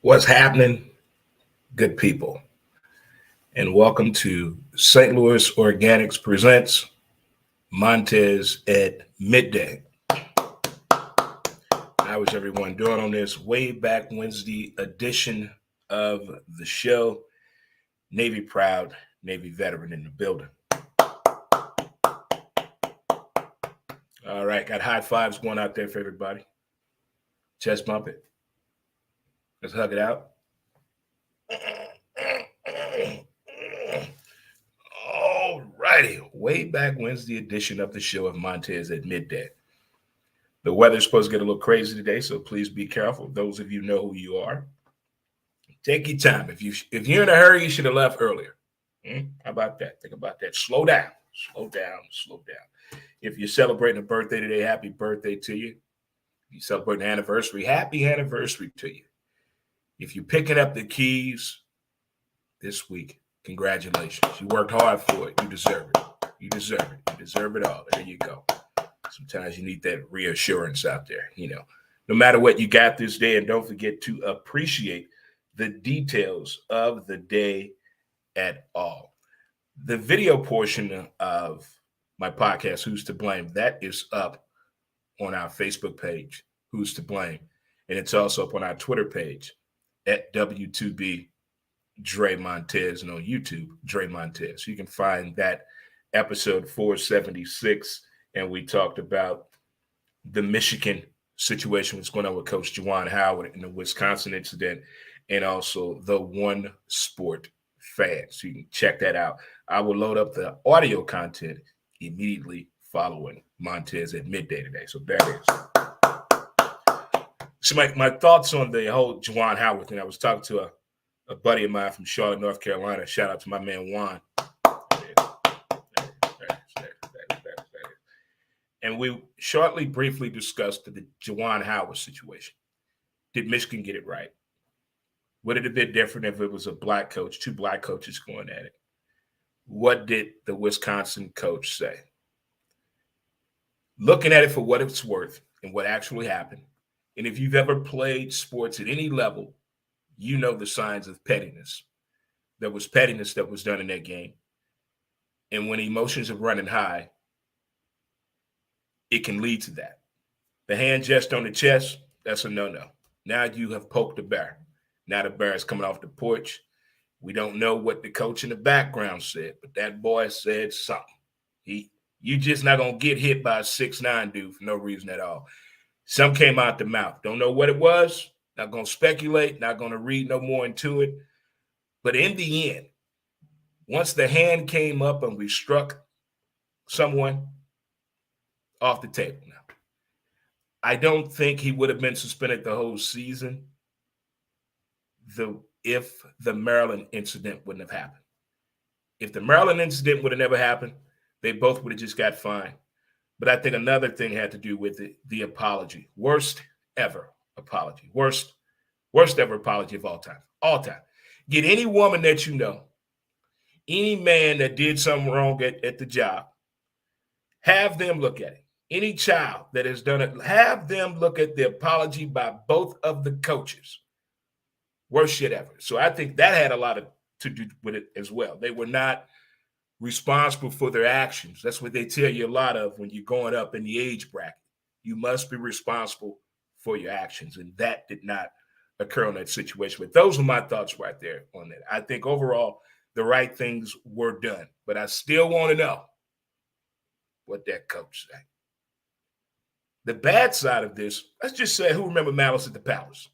What's happening, good people? And welcome to St. Louis Organics Presents Montez at Midday. How is everyone doing on this way back Wednesday edition of the show? Navy proud, Navy veteran in the building. All right, got high fives going out there for everybody. Chest bump it. Let's hug it out. All righty, way back Wednesday edition of the show of Montez at Midday. The weather's supposed to get a little crazy today, so please be careful. Those of you know who you are. Take your time. If you're in a hurry, you should have left earlier. How about that? Think about that. Slow down. Slow down. Slow down. If you're celebrating a birthday today, happy birthday to you. If you celebrate an anniversary, happy anniversary to you. If you're picking up the keys this week, congratulations. You worked hard for it. You deserve it. You deserve it. You deserve it all. There you go. Sometimes you need that reassurance out there, no matter what you got this day. And don't forget to appreciate the details of the day at all. The video portion of my podcast, Who's to Blame, that is up on our Facebook page, Who's to Blame. And it's also up on our Twitter page at W2B Dre Montez, and on YouTube, Dre Montez. You can find that episode 476. And we talked about the Michigan situation, what's going on with Coach Juwan Howard in the Wisconsin incident, and also the One Sport fan. So you can check that out. I will load up the audio content immediately following Montez at Midday today. So there it is. So my thoughts on the whole Juwan Howard thing. I was talking to a buddy of mine from Charlotte, North Carolina. Shout out to my man Juan. And we shortly, briefly discussed the Juwan Howard situation. Did Michigan get it right? Would it have been different if it was a black coach, two black coaches going at it? What did the Wisconsin coach say? Looking at it for what it's worth and what actually happened, and if you've ever played sports at any level, you know the signs of pettiness. There was pettiness that was done in that game. And when emotions are running high, it can lead to that. The hand gest on the chest, that's a no-no. Now you have poked the bear. Now the bear is coming off the porch. We don't know what the coach in the background said, but that boy said something. You just not going to get hit by a 6'9" dude for no reason at all. Some came out the mouth. Don't know what it was. Not going to speculate. Not going to read no more into it. But in the end, once the hand came up and we struck someone, off the table now. I don't think he would have been suspended the whole season if the Maryland incident wouldn't have happened. If the Maryland incident would have never happened, they both would have just got fined. But I think another thing had to do with it, the apology. Worst ever apology. Worst ever apology of all time. All time. Get any woman that you know, any man that did something wrong at the job, have them look at it. Any child that has done it, have them look at the apology by both of the coaches. Worst shit ever. So I think that had a lot to do with it as well. They were not responsible for their actions. That's what they tell you a lot of when you're going up in the age bracket. You must be responsible for your actions. And that did not occur in that situation. But those are my thoughts right there on that. I think overall the right things were done. But I still want to know what that coach said. The bad side of this, let's just say, who remember Malice at the Palace?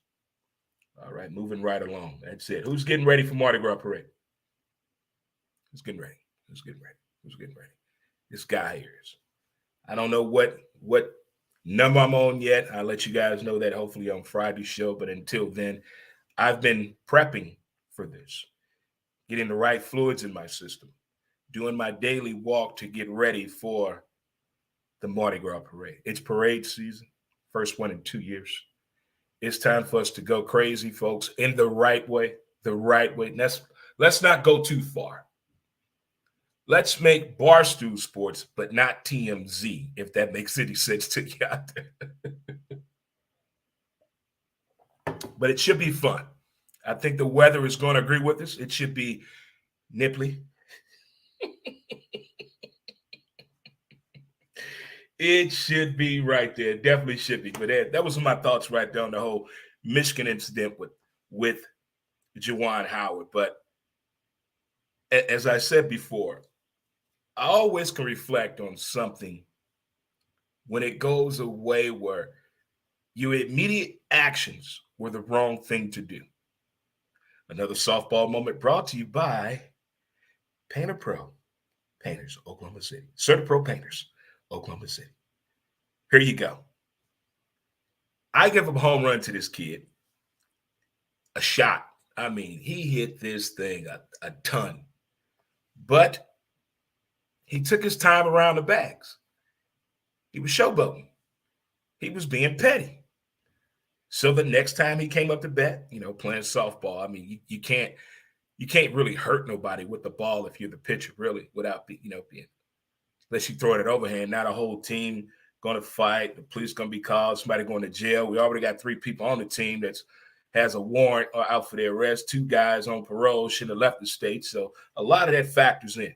All right, moving right along. That's it. Who's getting ready for Mardi Gras Parade? Who's getting ready? Who's getting ready? Who's getting ready? This guy here is. I don't know what number I'm on yet. I'll let you guys know that hopefully on Friday's show. But until then, I've been prepping for this. getting the right fluids in my system, doing my daily walk to get ready for the Mardi Gras parade. It's parade season, first one in 2 years. It's time for us to go crazy, folks, in the right way, the right way. And let's not go too far. Let's make Barstool Sports, but not TMZ, if that makes any sense to you out there. But it should be fun. I think the weather is going to agree with us. It should be nipply. It should be right there. Definitely should be. But that was my thoughts right there on the whole Michigan incident with Juwan Howard. But as I said before, I always can reflect on something when it goes away where your immediate actions were the wrong thing to do. Another softball moment brought to you by Painter Pro Painters, Oklahoma City. Certi Pro Painters, Oklahoma City. Here you go. I give a home run to this kid. A shot. I mean, he hit this thing a ton. But he took his time around the bags. He was showboating. He was being petty. So the next time he came up to bat, playing softball, I mean, you can't really hurt nobody with the ball if you're the pitcher, really, without being, unless you throw it at overhand. Not a whole team going to fight. The police going to be called. Somebody going to jail. We already got 3 people on the team that has a warrant or out for their arrest. 2 guys on parole shouldn't have left the state. So a lot of that factors in.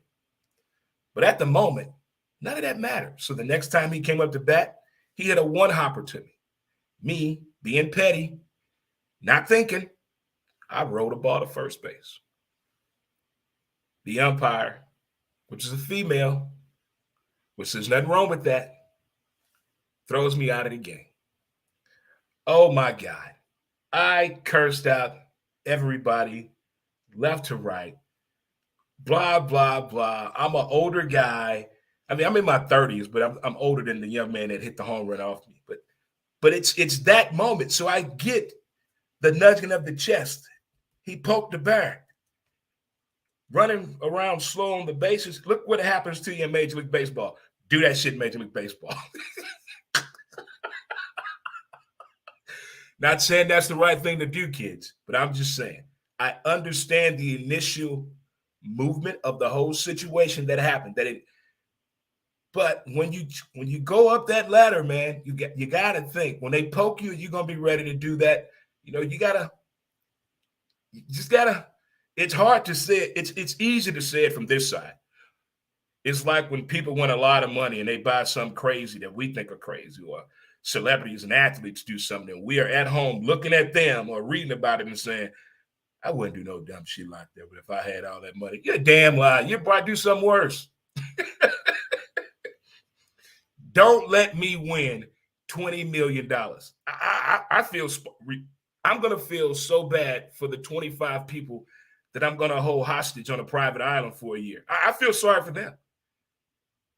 But at the moment, none of that mattered. So the next time he came up to bat, he hit a one-hopper to me. Me, being petty, not thinking, I rolled a ball to first base. The umpire, which is a female, which there's nothing wrong with that, throws me out of the game. Oh, my God. I cursed out everybody left to right. Blah, blah, blah. I'm an older guy. I mean, I'm in my 30s, but I'm older than the young man that hit the home run off me. But it's that moment. So I get the nudging of the chest. He poked the bear. Running around slow on the bases. Look what happens to you in Major League Baseball. Do that shit in Major League Baseball. Not saying that's the right thing to do, kids, but I'm just saying. I understand the initial movement of the whole situation that happened. But when you go up that ladder, man, you got to think when they poke you, you're gonna be ready to do that. You just gotta. It's hard to say it. It's easy to say it from this side. It's like when people win a lot of money and they buy something crazy that we think are crazy, or celebrities and athletes do something. We are at home looking at them or reading about it and saying, I wouldn't do no dumb shit like that, but if I had all that money, you're a damn lie. You'd probably do something worse. Don't let me win $20 million. I feel I'm going to feel so bad for the 25 people that I'm going to hold hostage on a private island for a year. I feel sorry for them.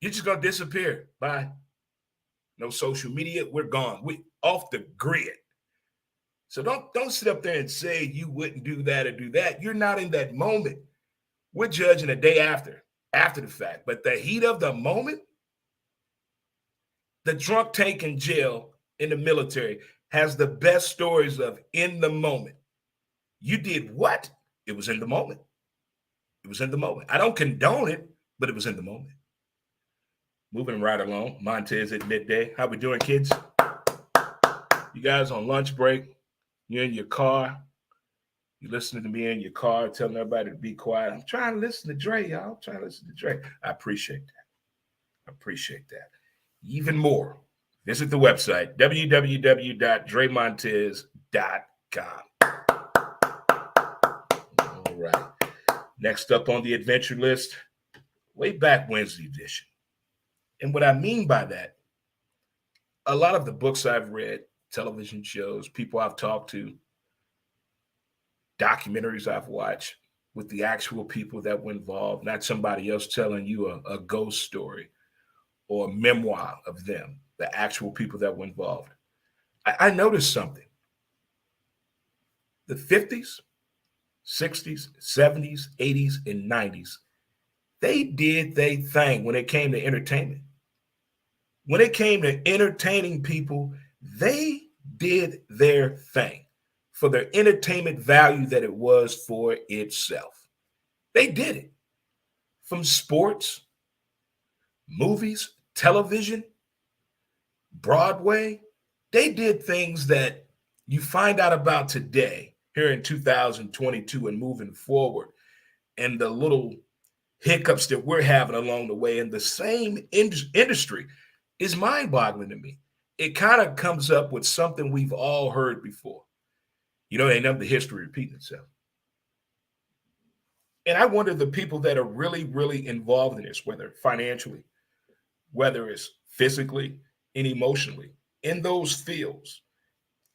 You're just going to disappear. Bye. No social media. We're gone. We're off the grid. So don't sit up there and say you wouldn't do that or do that. You're not in that moment. We're judging a day after the fact. But the heat of the moment, the drunk tank in jail in the military has the best stories of in the moment. You did what? It was in the moment. It was in the moment. I don't condone it, but it was in the moment. Moving right along. Montez at midday. How we doing, kids? You guys on lunch break? You're in your car. You're listening to me in your car, telling everybody to be quiet. I'm trying to listen to Dre, y'all. I'm trying to listen to Dre. I appreciate that. Even more, visit the website, www.dremontez.com. All right. Next up on the adventure list, way back Wednesday edition. And what I mean by that, a lot of the books I've read, television shows, people I've talked to, documentaries I've watched with the actual people that were involved, not somebody else telling you a ghost story or a memoir of them, the actual people that were involved. I noticed something. The 50s 60s, 70s, 80s, and 90s, they did their thing when it came to entertainment. When it came to entertaining people, they did their thing for the entertainment value that it was for itself. They did it from sports, movies, television, Broadway. They did things that you find out about today, here in 2022 and moving forward, and the little hiccups that we're having along the way in the same industry is mind boggling to me. It kind of comes up with something we've all heard before. You know, they know the history repeating itself. And I wonder the people that are really, really involved in this, whether financially, whether it's physically and emotionally, in those fields,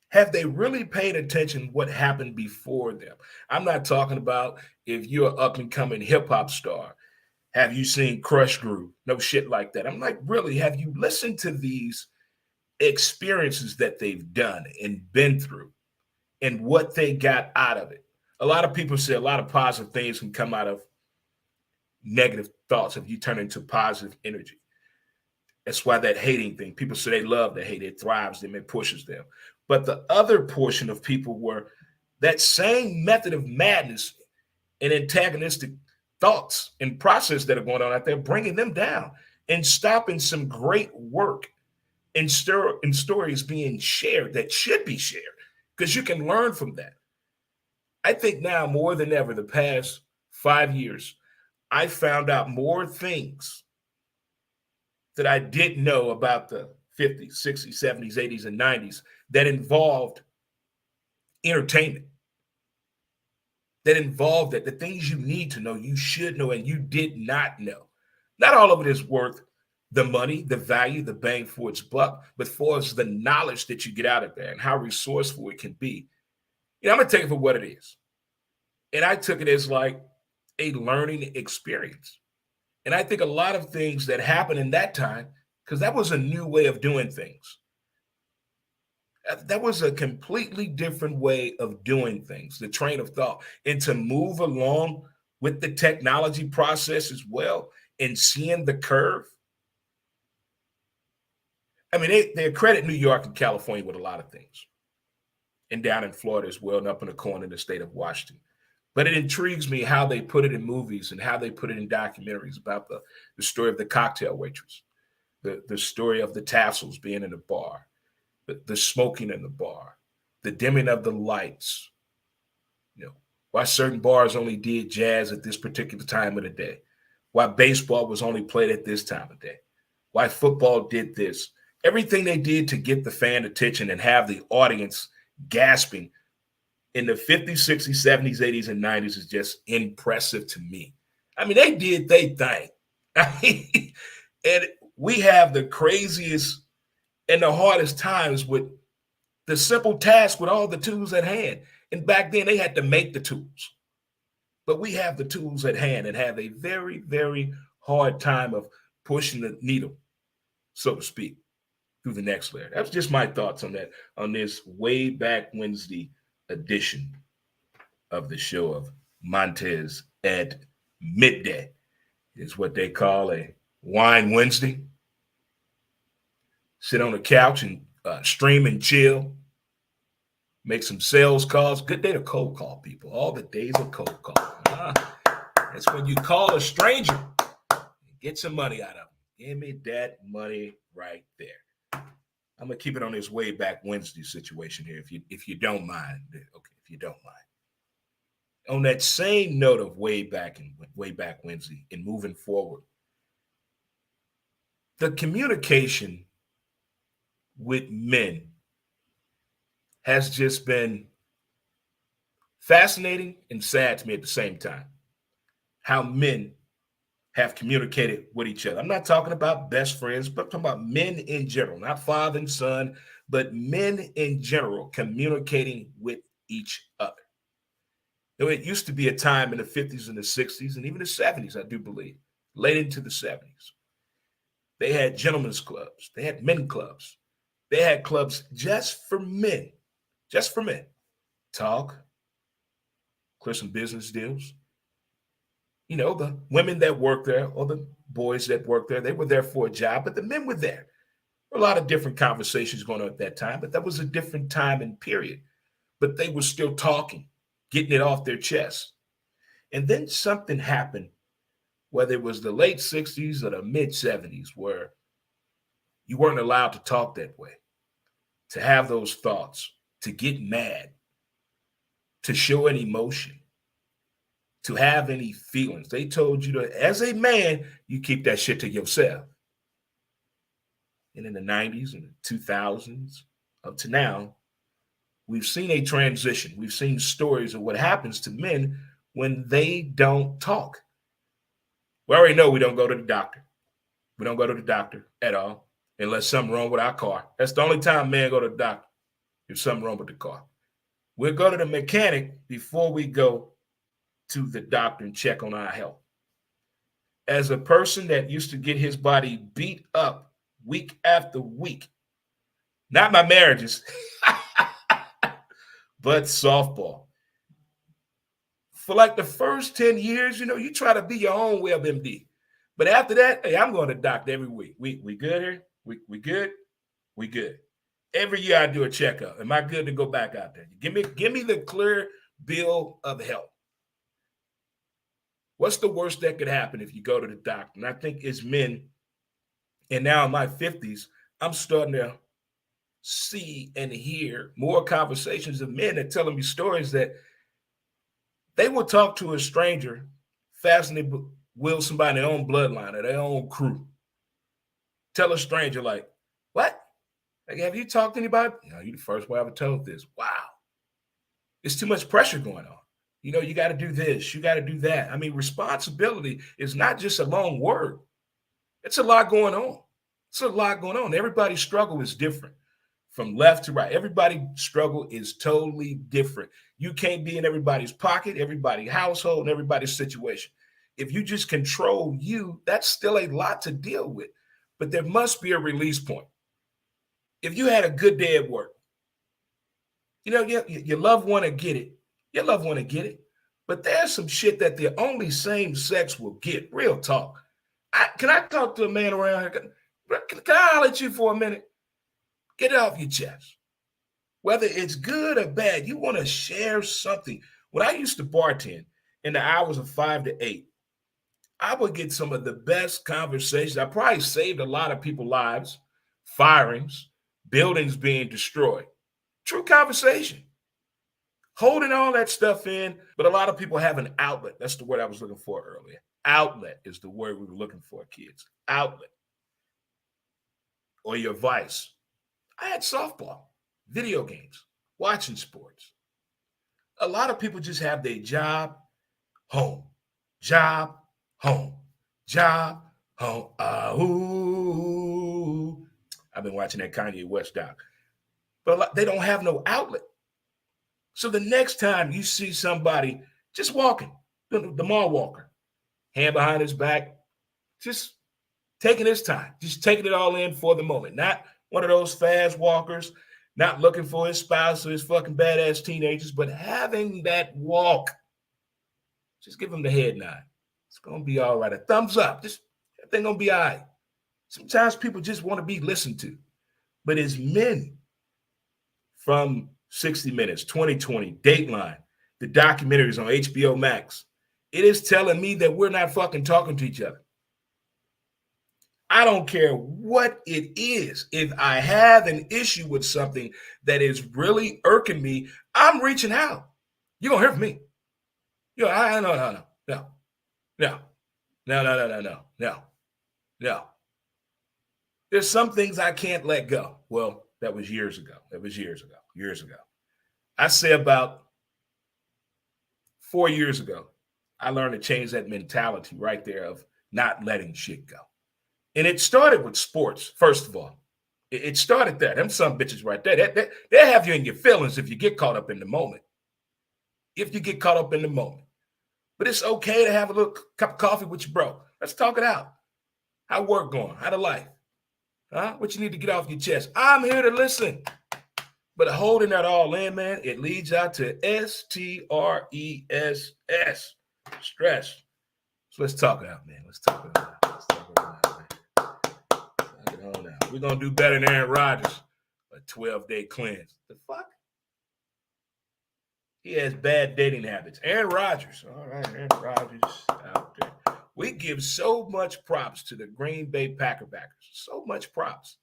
have they really paid attention what happened before them? I'm not talking about if you're an up and coming hip hop star. Have you seen Crush Groove? No shit like that. I'm like, really, have you listened to these experiences that they've done and been through and what they got out of it? A lot of people say a lot of positive things can come out of negative thoughts if you turn into positive energy. That's why that hating thing, people say they love the hate, it thrives them, it pushes them. But the other portion of people were that same method of madness and antagonistic thoughts and process that are going on out there, bringing them down and stopping some great work and stories being shared that should be shared because you can learn from that. I think now more than ever, the past 5 years, I found out more things that I didn't know about the 50s, 60s, 70s, 80s, and 90s that involved entertainment, that involved that the things you need to know, you should know, and you did not know. Not all of it is worth the money, the value, the bang for its buck, but for us, the knowledge that you get out of there and how resourceful it can be. You know, I'm going to take it for what it is. And I took it as like a learning experience. And I think a lot of things that happened in that time, because that was a new way of doing things. That was a completely different way of doing things, the train of thought. And to move along with the technology process as well and seeing the curve. I mean, they credit New York and California with a lot of things. And down in Florida as well, and up in the corner in the state of Washington. But it intrigues me how they put it in movies and how they put it in documentaries about the story of the cocktail waitress, the story of the tassels being in the bar, the smoking in the bar, the dimming of the lights, you know, why certain bars only did jazz at this particular time of the day, why baseball was only played at this time of day, why football did this. Everything they did to get the fan attention and have the audience gasping in the 50s, 60s, 70s, 80s, and 90s is just impressive to me. I mean, they did their thing. I mean, and we have the craziest and the hardest times with the simple task with all the tools at hand. And back then, they had to make the tools. But we have the tools at hand and have a very, very hard time of pushing the needle, so to speak, through the next layer. That's just my thoughts on that, on this way back Wednesday edition of the show of Montez at midday. Is what they call a wine Wednesday. Sit on the couch and stream and chill. Make some sales calls. Good day to cold call people. All the days of cold call. That's when you call a stranger and get some money out of them. Give me that money right there. I'm gonna keep it on this way back Wednesday situation here, if you don't mind. Okay, if you don't mind. On that same note of way back Wednesday and moving forward, the communication with men has just been fascinating and sad to me at the same time. How men have communicated with each other. I'm not talking about best friends, but I'm talking about men in general, not father and son, but men in general communicating with each other. You know, it used to be a time in the 50s and the 60s and even the 70s, I do believe, late into the 70s. They had gentlemen's clubs. They had men clubs. They had clubs just for men, just for men. Talk, clear some business deals. You know, the women that work there or the boys that work there, they were there for a job, but the men were there. There were a lot of different conversations going on at that time, but that was a different time and period. But they were still talking, getting it off their chest. And then something happened, whether it was the late 60s or the mid 70s, where you weren't allowed to talk that way, to have those thoughts, to get mad, to show an emotion, to have any feelings. They told you to, as a man, you keep that shit to yourself. And in the 90s and the 2000s up to now, we've seen a transition. We've seen stories of what happens to men when they don't talk. We already know we don't go to the doctor. We don't go to the doctor at all unless something wrong with our car. That's the only time men go to the doctor, if something wrong with the car. We'll go to the mechanic before we go to the doctor and check on our health. As a person that used to get his body beat up week after week, not my marriages, but softball. For like the first 10 years, you know, you try to be your own WebMD. But after that, hey, I'm going to the doctor every week. We good here? We good? We good. Every year I do a checkup. Am I good to go back out there? Give me the clear bill of health. What's the worst that could happen if you go to the doctor? And I think as men, and now in my 50s, I'm starting to see and hear more conversations of men that telling me stories that they will talk to a stranger faster than they will somebody in their own bloodline or their own crew. Tell a stranger like, what? Like, have you talked to anybody? You know, you're the first one I ever told this. Wow. It's too much pressure going on. You know, you got to do this. You got to do that. I mean, responsibility is not just a long word. It's a lot going on. It's a lot going on. Everybody's struggle is different from left to right. Everybody's struggle is totally different. You can't be in everybody's pocket, everybody's household, and everybody's situation. If you just control you, that's still a lot to deal with. But there must be a release point. If you had a good day at work, you know, your loved one will get it. Your loved one will get it. But there's some shit that the only same sex will get. Real talk. Can I talk to a man around here? Can I holler at you for a minute? Get it off your chest. Whether it's good or bad, you want to share something. When I used to bartend in the hours of 5 to 8, I would get some of the best conversations. I probably saved a lot of people's lives, firings, buildings being destroyed. True conversation. Holding all that stuff in, but a lot of people have an outlet. That's the word I was looking for earlier. Outlet is the word we were looking for, kids. Outlet. Or your vice. I had softball, video games, watching sports. A lot of people just have their job, home, job, home, job, home. Ooh. I've been watching that Kanye West doc. But they don't have no outlet. So the next time you see somebody just walking, the mall walker, hand behind his back, just taking his time, just taking it all in for the moment. Not one of those fast walkers, not looking for his spouse or his fucking badass teenagers, but having that walk. Just give him the head nod. It's going to be all right. A thumbs up. Just everything going to be all right. Sometimes people just want to be listened to. But as men, from 60 Minutes, 2020, Dateline, the documentaries on HBO Max, it is telling me that we're not fucking talking to each other. I don't care what it is. If I have an issue with something that is really irking me, I'm reaching out. You're going to hear from me. No. There's some things I can't let go. Well, that was years ago. I say about 4 years ago, I learned to change that mentality right there of not letting shit go. And it started with sports, first of all. It started there. Them some bitches right there. They'll have you in your feelings if you get caught up in the moment. But it's okay to have a little cup of coffee with your bro. Let's talk it out. How work going? How the life? Huh? What you need to get off your chest? I'm here to listen. But holding that all in, man, it leads out to stress. Stress. So let's talk it out, man. Let's talk it out. Let's talk it out, man. Talk it on out. We're going to do better than Aaron Rodgers. A 12-day cleanse. The fuck? He has bad dating habits. Aaron Rodgers. All right, Aaron Rodgers out there. We give so much props to the Green Bay Packer backers. So much props.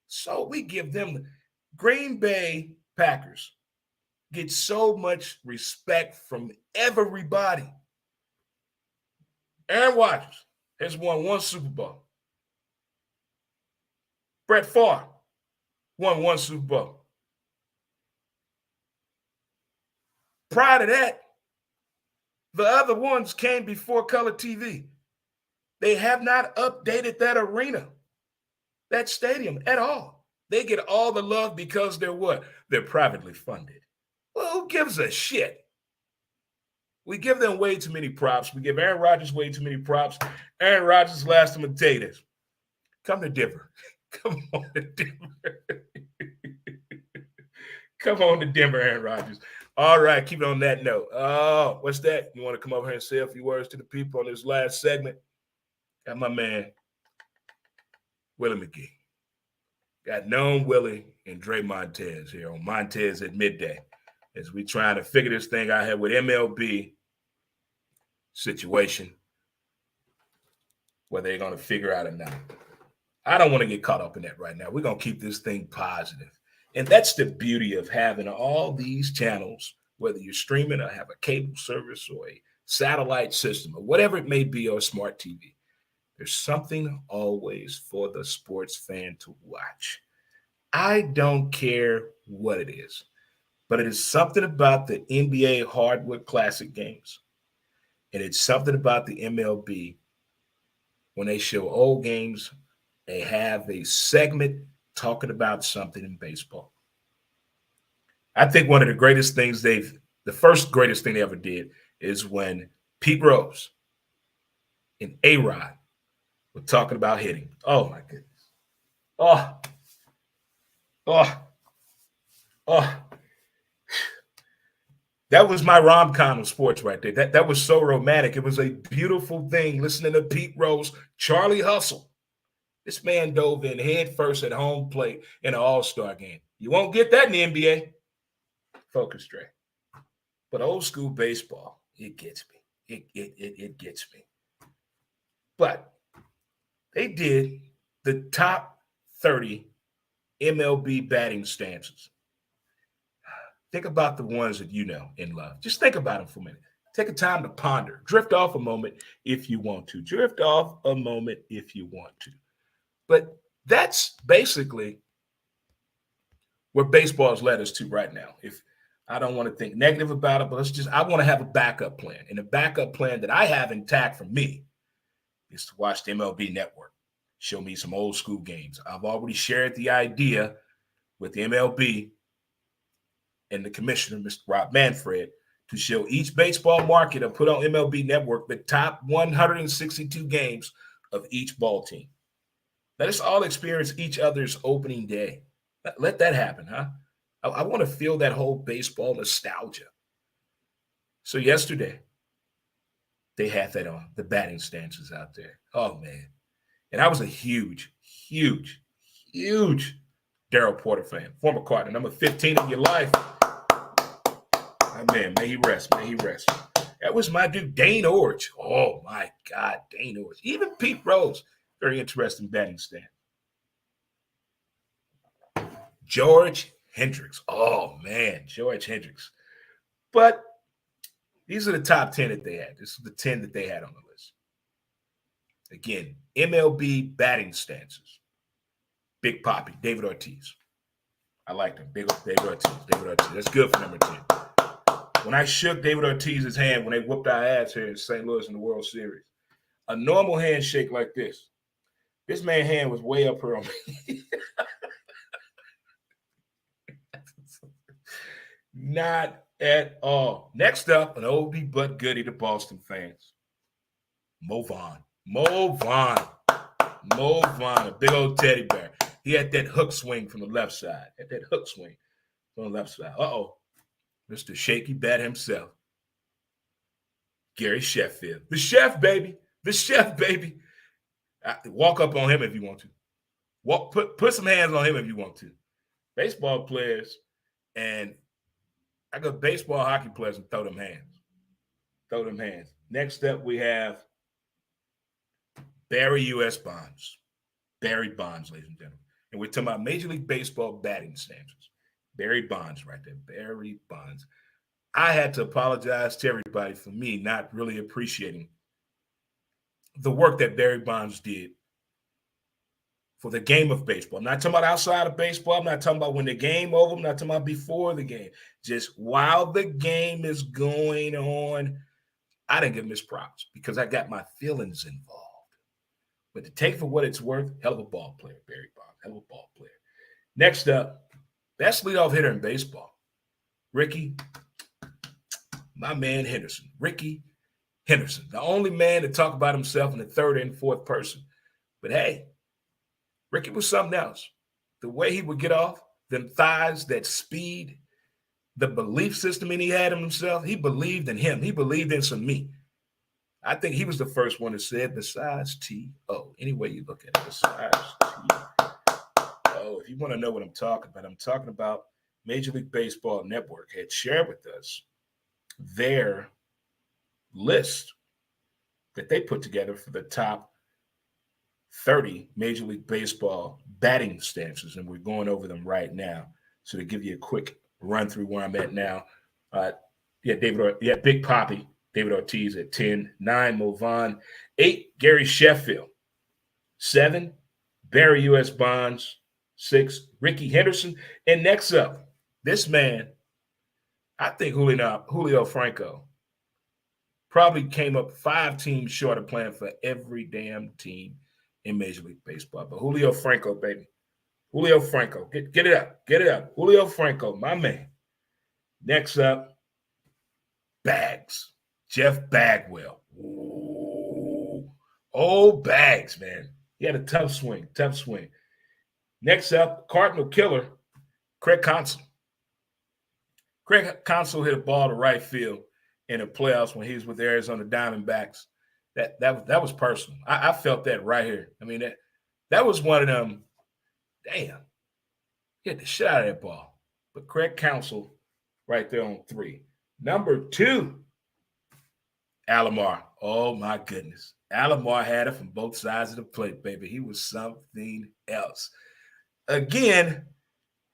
So we give them Green Bay Packers get so much respect from everybody. Aaron Rodgers has won one Super Bowl. Brett Favre won one Super Bowl. Prior to that, the other ones came before color TV. They have not updated that arena, that stadium at all. They get all the love because they're what? They're privately funded. Well, who gives a shit? We give them way too many props. We give Aaron Rodgers way too many props. Aaron Rodgers, last I'm going to tell you this. Come to Denver. Come on to Denver. Come on to Denver, Aaron Rodgers. All right, keep it on that note. Oh, what's that? You want to come over here and say a few words to the people on this last segment? Got my man, Willie McGee. Got known Willie and Dre Montez here on Montez at Midday as we trying to figure this thing out here with MLB situation, whether they're going to figure out or not. I don't want to get caught up in that right now. We're going to keep this thing positive. And that's the beauty of having all these channels, whether you're streaming or have a cable service or a satellite system or whatever it may be, or smart TV. There's something always for the sports fan to watch. I don't care what it is, but it is something about the NBA hardwood classic games. And it's something about the MLB when they show old games, they have a segment talking about something in baseball. I think one of the greatest things the first greatest thing they ever did is when Pete Rose and A-Rod were talking about hitting. Oh, my goodness. Oh. That was my rom-com of sports right there. That was so romantic. It was a beautiful thing listening to Pete Rose, Charlie Hustle. This man dove in head first at home plate in an all-star game. You won't get that in the NBA. Focus, Dre. But old school baseball, it gets me. It gets me. But they did the top 30 MLB batting stances. Think about the ones that you know and love. Just think about them for a minute. Take a time to ponder. Drift off a moment if you want to. Drift off a moment if you want to. But that's basically where baseball has led us to right now. If I don't want to think negative about it, but I want to have a backup plan. And the backup plan that I have intact for me is to watch the MLB Network. Show me some old school games. I've already shared the idea with the MLB and the commissioner, Mr. Rob Manfred, to show each baseball market and put on MLB Network the top 162 games of each ball team. Let us all experience each other's opening day. Let that happen, huh? I want to feel that whole baseball nostalgia. So yesterday, they had that on, the batting stances out there. Oh, man. And I was a huge Daryl Porter fan, former Cardinal, number 15 of your life. Man, may he rest. That was my dude, Dane Orge. Oh, my God, Dane Orge. Even Pete Rose, very interesting batting stand. George Hendricks. Oh, man, George Hendricks. But these are the top 10 that they had. This is the 10 that they had on the list. Again, MLB batting stances. Big Poppy, David Ortiz. I liked him. Big David Ortiz. That's good for number 10. When I shook David Ortiz's hand when they whooped our ass here in St. Louis in the World Series, a normal handshake like this man's hand was way up here on me. Not at all. Next up, an oldie but goodie to Boston fans. Mo Vaughn, a big old teddy bear. He had that hook swing from the left side. on the left side. Uh-oh. Mr. Shaky Bat himself. Gary Sheffield. The chef, baby. The chef, baby. Walk up on him if you want to. Put some hands on him if you want to. Baseball players, and I got baseball, hockey players, and throw them hands. Throw them hands. Next up, we have Barry U.S. Bonds. Barry Bonds, ladies and gentlemen. And we're talking about Major League Baseball batting standards. Barry Bonds right there. Barry Bonds. I had to apologize to everybody for me not really appreciating the work that Barry Bonds did for the game of baseball. I'm not talking about outside of baseball. I'm not talking about when the game over. I'm not talking about before the game. Just while the game is going on, I didn't give him his props because I got my feelings involved. But to take for what it's worth, hell of a ball player, Barry Bonds. Hell of a ball player. Next up, best leadoff hitter in baseball. Ricky, my man Henderson. Ricky Henderson. The only man to talk about himself in the third and fourth person. But hey, Ricky was something else. The way he would get off, them thighs, that speed, the belief system he had in himself, he believed in him. He believed in some me. I think he was the first one that said, besides T.O. Any way you look at it, besides T.O. If you want to know what I'm talking about Major League Baseball Network had shared with us their list that they put together for the top 30 Major League Baseball batting stances, and we're going over them right now. So to give you a quick run through where I'm at now, Big Poppy, David Ortiz at 10, 9, Movan, 8, Gary Sheffield, 7, Barry U.S. Bonds, 6, Ricky Henderson, and next up, this man, I think Julio Franco probably came up 5 teams short of playing for every damn team in Major League Baseball. But Julio Franco, baby. Julio Franco. Get it up. Get it up. Julio Franco, my man. Next up, Bags. Jeff Bagwell. Ooh. Oh, Bags, man. He had a tough swing. Tough swing. Next up, Cardinal killer, Craig Counsell. Craig Counsell hit a ball to right field in the playoffs when he was with the Arizona Diamondbacks. That was personal. I felt that right here. I mean, that was one of them. Damn, he had the shit out of that ball. But Craig Counsell right there on 3. Number 2, Alomar. Oh my goodness, Alomar had it from both sides of the plate, baby. He was something else. Again,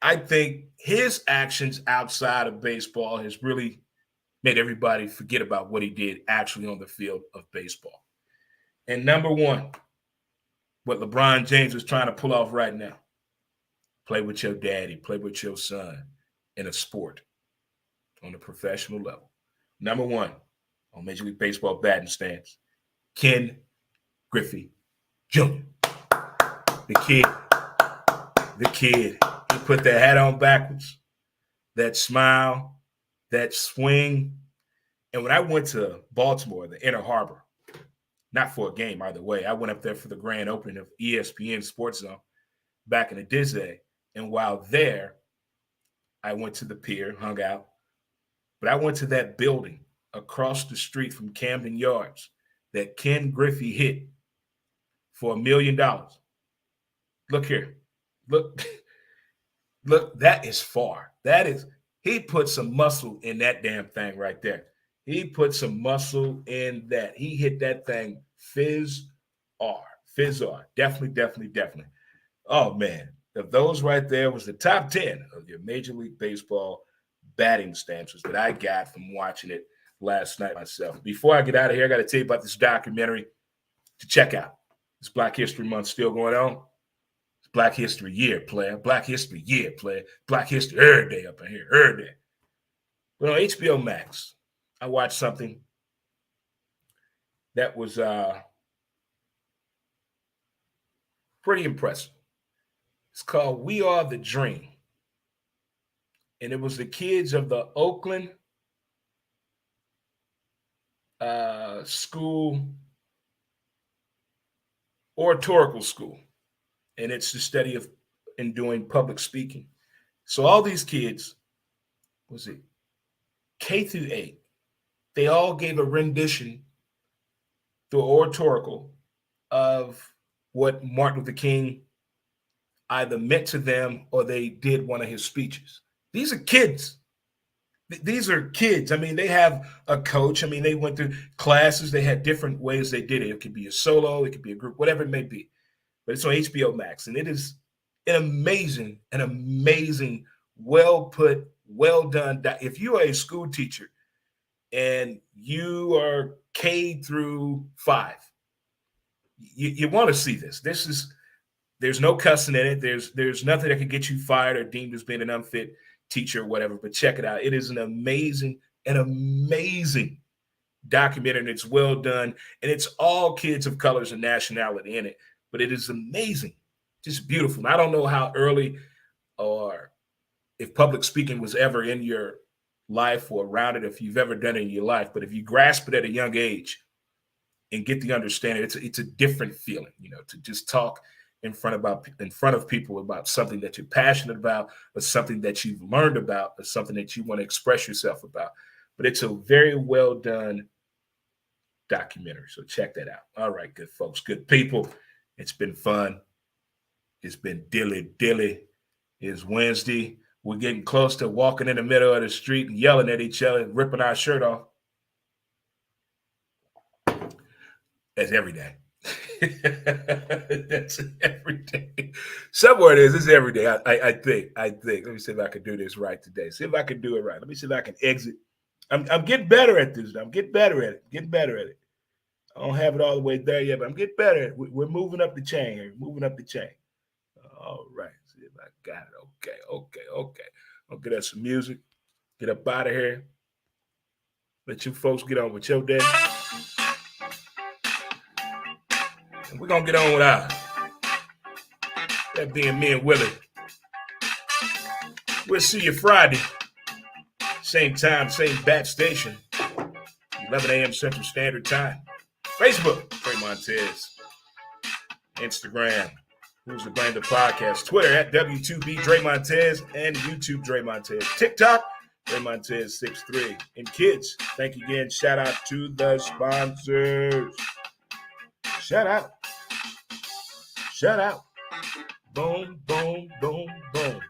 I think his actions outside of baseball has really made everybody forget about what he did actually on the field of baseball. And number 1, what LeBron James is trying to pull off right now, play with your daddy, play with your son in a sport on a professional level. Number 1 on Major League Baseball batting stance, Ken Griffey Jr. The kid, he put that hat on backwards, that smile, that swing. And when I went to Baltimore, the Inner Harbor, not for a game either way, I went up there for the grand opening of ESPN Sports Zone back in the day. And while there, I went to the pier, hung out. But I went to that building across the street from Camden Yards that Ken Griffey hit for $1 million. Look here. Look, that is far. He put some muscle in that damn thing right there. He put some muscle in that. He hit that thing fizz-R. Definitely. Oh, man. If those right there was the top 10 of your Major League Baseball batting stances that I got from watching it last night myself. Before I get out of here, I got to tell you about this documentary to check out. It's Black History Month still going on. It's Black History Year, player. Black History Year, player. Black History every day up in here, every day. But on HBO Max, I watched something that was pretty impressive. It's called We Are the Dream. And it was the kids of the Oakland school, oratorical school. And it's the study of and doing public speaking. So all these kids was it K through 8, they all gave a rendition through oratorical of what Martin Luther King either meant to them or they did one of his speeches. These are kids. These are kids. I mean, they have a coach. I mean, they went through classes. They had different ways they did it. It could be a solo, it could be a group, whatever it may be. But it's on HBO Max, and it is an amazing, well put, well done. If you are a school teacher and you are K through 5, you want to see this. There's no cussing in it. There's nothing that can get you fired or deemed as being an unfit teacher or whatever. But check it out. It is an amazing documentary, and it's well done. And it's all kids of colors and nationality in it. But it is amazing, just beautiful. And I don't know how early or if public speaking was ever in your life or around it, if you've ever done it in your life. But if you grasp it at a young age and get the understanding, it's a different feeling, to just talk in front of people about something that you're passionate about, or something that you've learned about, or something that you want to express yourself about. But it's a very well done documentary. So check that out. All right, good folks, good people. It's been fun. It's been dilly. It's Wednesday. We're getting close to walking in the middle of the street and yelling at each other and ripping our shirt off. That's every day. That's every day. Somewhere it is. It's every day. I think. Let me see if I can do this right today. See if I can do it right. Let me see if I can exit. I'm getting better at this. I'm getting better at it. I don't have it all the way there yet, but I'm getting better at it. We're moving up the chain here. All right. See if I got it. Okay. I'll get us some music. Get up out of here. Let you folks get on with your day. And we're going to get on with ours. That being me and Willie. We'll see you Friday. Same time, same bat station. 11 a.m. Central Standard Time. Facebook, Dre Montez. Instagram, Who's to Blame the Podcast. Twitter at W2B Dre Montez and YouTube Dre Montez. TikTok, Dre Montez 63. And kids, thank you again. Shout out to the sponsors. Shout out. Boom, boom, boom, boom.